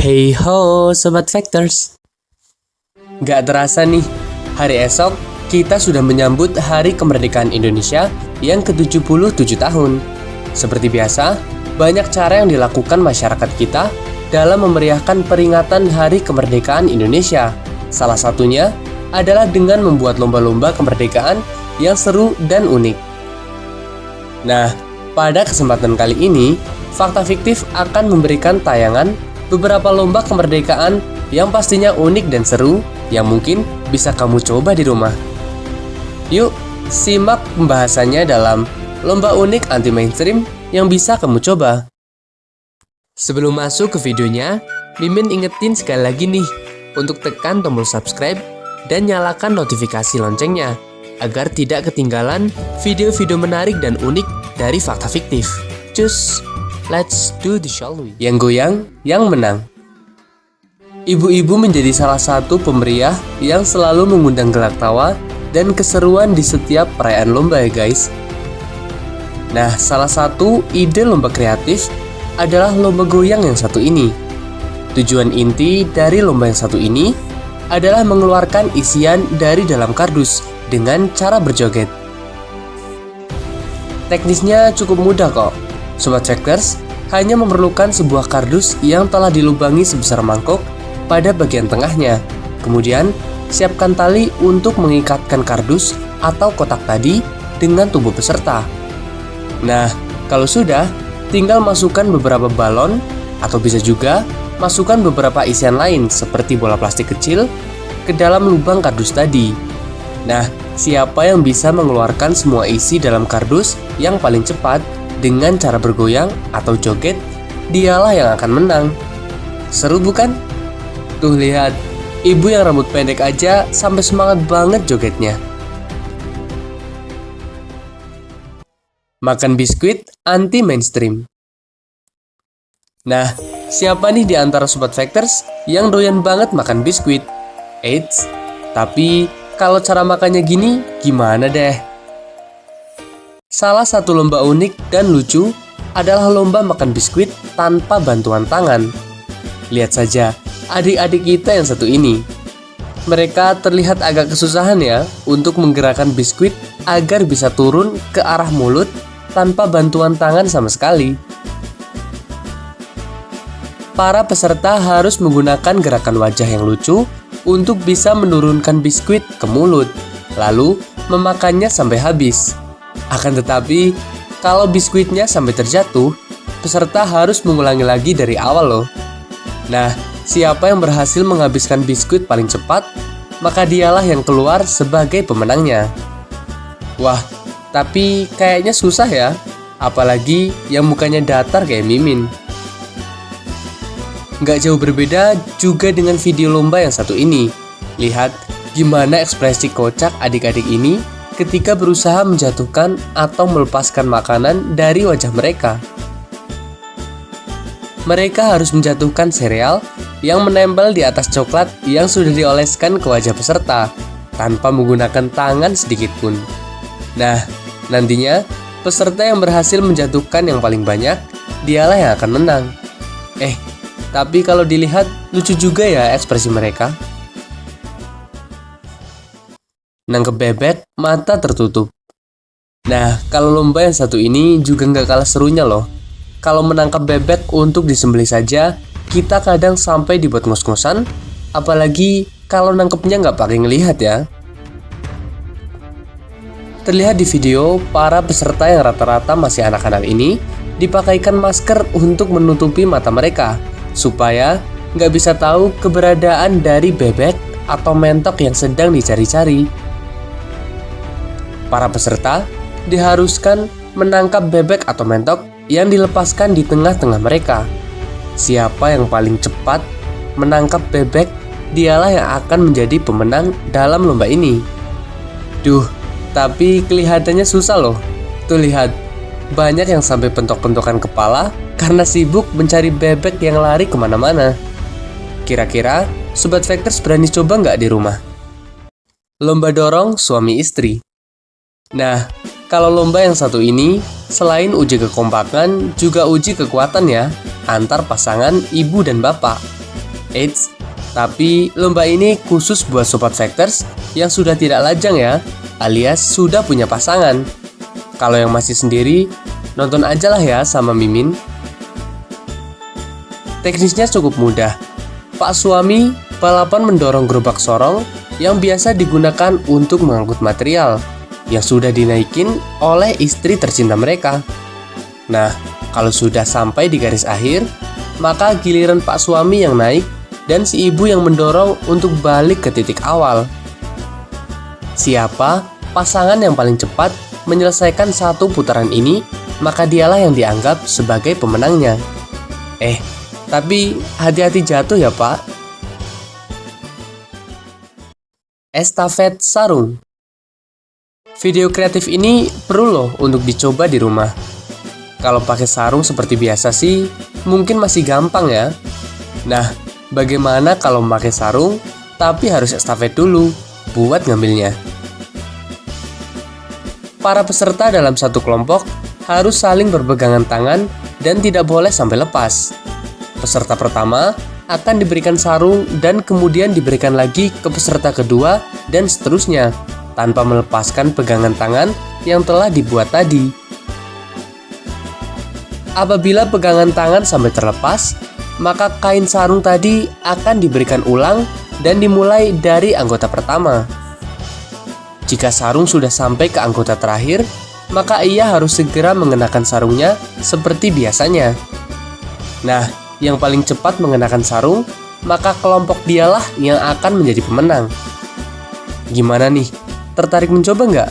Hey ho, Sobat Factors. Gak terasa nih, hari esok kita sudah menyambut Hari Kemerdekaan Indonesia yang ke-77 tahun. Seperti biasa, banyak cara yang dilakukan masyarakat kita dalam memeriahkan peringatan Hari Kemerdekaan Indonesia. Salah satunya adalah dengan membuat lomba-lomba kemerdekaan yang seru dan unik. Nah, pada kesempatan kali ini, Fakta Fiktif akan memberikan tayangan beberapa lomba kemerdekaan yang pastinya unik dan seru yang mungkin bisa kamu coba di rumah. Yuk, simak pembahasannya dalam lomba unik anti mainstream yang bisa kamu coba. Sebelum masuk ke videonya, Mimin ingetin sekali lagi nih untuk tekan tombol subscribe dan nyalakan notifikasi loncengnya agar tidak ketinggalan video-video menarik dan unik dari Fakta Fiktif. Cus! Let's do the shall we. Yang goyang, yang menang. Ibu-ibu menjadi salah satu pemeriah yang selalu mengundang gelak tawa dan keseruan di setiap perayaan lomba ya guys. Nah, salah satu ide lomba kreatif adalah lomba goyang yang satu ini. Tujuan inti dari lomba yang satu ini adalah mengeluarkan isian dari dalam kardus dengan cara berjoget. Teknisnya cukup mudah kok. Sobat Factors hanya memerlukan sebuah kardus yang telah dilubangi sebesar mangkok pada bagian tengahnya. Kemudian, siapkan tali untuk mengikatkan kardus atau kotak tadi dengan tubuh peserta. Nah, kalau sudah, tinggal masukkan beberapa balon atau bisa juga masukkan beberapa isian lain seperti bola plastik kecil ke dalam lubang kardus tadi. Nah, siapa yang bisa mengeluarkan semua isi dalam kardus yang paling cepat dengan cara bergoyang atau joget, dialah yang akan menang. Seru bukan? Tuh lihat, ibu yang rambut pendek aja sampai semangat banget jogetnya. Makan biskuit anti mainstream. Nah, siapa nih di antara Sobat Factors yang doyan banget makan biskuit? Eits, tapi kalau cara makannya gini, gimana deh? Salah satu lomba unik dan lucu adalah lomba makan biskuit tanpa bantuan tangan. Lihat saja, adik-adik kita yang satu ini. Mereka terlihat agak kesusahan ya untuk menggerakkan biskuit agar bisa turun ke arah mulut tanpa bantuan tangan sama sekali. Para peserta harus menggunakan gerakan wajah yang lucu untuk bisa menurunkan biskuit ke mulut, lalu memakannya sampai habis. Akan tetapi, kalau biskuitnya sampai terjatuh, peserta harus mengulangi lagi dari awal loh. Nah, siapa yang berhasil menghabiskan biskuit paling cepat, maka dialah yang keluar sebagai pemenangnya. Wah, tapi kayaknya susah ya, apalagi yang mukanya datar kayak Mimin. Nggak jauh berbeda juga dengan video lomba yang satu ini. Lihat gimana ekspresi kocak adik-adik ini ketika berusaha menjatuhkan atau melepaskan makanan dari wajah mereka. Mereka harus menjatuhkan sereal yang menempel di atas coklat yang sudah dioleskan ke wajah peserta tanpa menggunakan tangan sedikit pun. Nah, nantinya peserta yang berhasil menjatuhkan yang paling banyak, dialah yang akan menang. Tapi kalau dilihat lucu juga ya ekspresi mereka. Nangkep bebek, mata tertutup. Nah, kalau lomba yang satu ini juga nggak kalah serunya loh. Kalau menangkap bebek untuk disembelih saja, kita kadang sampai dibuat ngos-ngosan, apalagi kalau nangkepnya nggak pakai ngelihat ya. Terlihat di video, para peserta yang rata-rata masih anak-anak ini dipakaikan masker untuk menutupi mata mereka, supaya nggak bisa tahu keberadaan dari bebek atau mentok yang sedang dicari-cari. Para peserta diharuskan menangkap bebek atau mentok yang dilepaskan di tengah-tengah mereka. Siapa yang paling cepat menangkap bebek, dialah yang akan menjadi pemenang dalam lomba ini. Duh, tapi kelihatannya susah loh. Tuh lihat, banyak yang sampai pentok-pentokan kepala karena sibuk mencari bebek yang lari kemana-mana. Kira-kira Sobat Factors berani coba nggak di rumah? Lomba dorong suami istri. Nah, kalau lomba yang satu ini, selain uji kekompakan, juga uji kekuatan ya, antar pasangan ibu dan bapak. Eits, tapi lomba ini khusus buat Sobat Factors yang sudah tidak lajang ya, alias sudah punya pasangan. Kalau yang masih sendiri, nonton aja lah ya sama Mimin. Teknisnya cukup mudah. Pak suami balapan mendorong gerobak sorong yang biasa digunakan untuk mengangkut material yang sudah dinaikin oleh istri tercinta mereka. Nah, kalau sudah sampai di garis akhir, maka giliran Pak suami yang naik dan si ibu yang mendorong untuk balik ke titik awal. Siapa pasangan yang paling cepat menyelesaikan satu putaran ini, maka dialah yang dianggap sebagai pemenangnya. Tapi hati-hati jatuh ya Pak. Estafet sarung. Video kreatif ini perlu loh untuk dicoba di rumah. Kalau pakai sarung seperti biasa sih, mungkin masih gampang ya. Nah, bagaimana kalau memakai sarung, tapi harus estafet dulu buat ngambilnya? Para peserta dalam satu kelompok harus saling berpegangan tangan dan tidak boleh sampai lepas. Peserta pertama akan diberikan sarung dan kemudian diberikan lagi ke peserta kedua dan seterusnya, tanpa melepaskan pegangan tangan yang telah dibuat tadi. Apabila pegangan tangan sampai terlepas, maka kain sarung tadi akan diberikan ulang dan dimulai dari anggota pertama. Jika sarung sudah sampai ke anggota terakhir, maka ia harus segera mengenakan sarungnya seperti biasanya. Nah, yang paling cepat mengenakan sarung, maka kelompok dialah yang akan menjadi pemenang. Gimana nih? Tertarik mencoba nggak?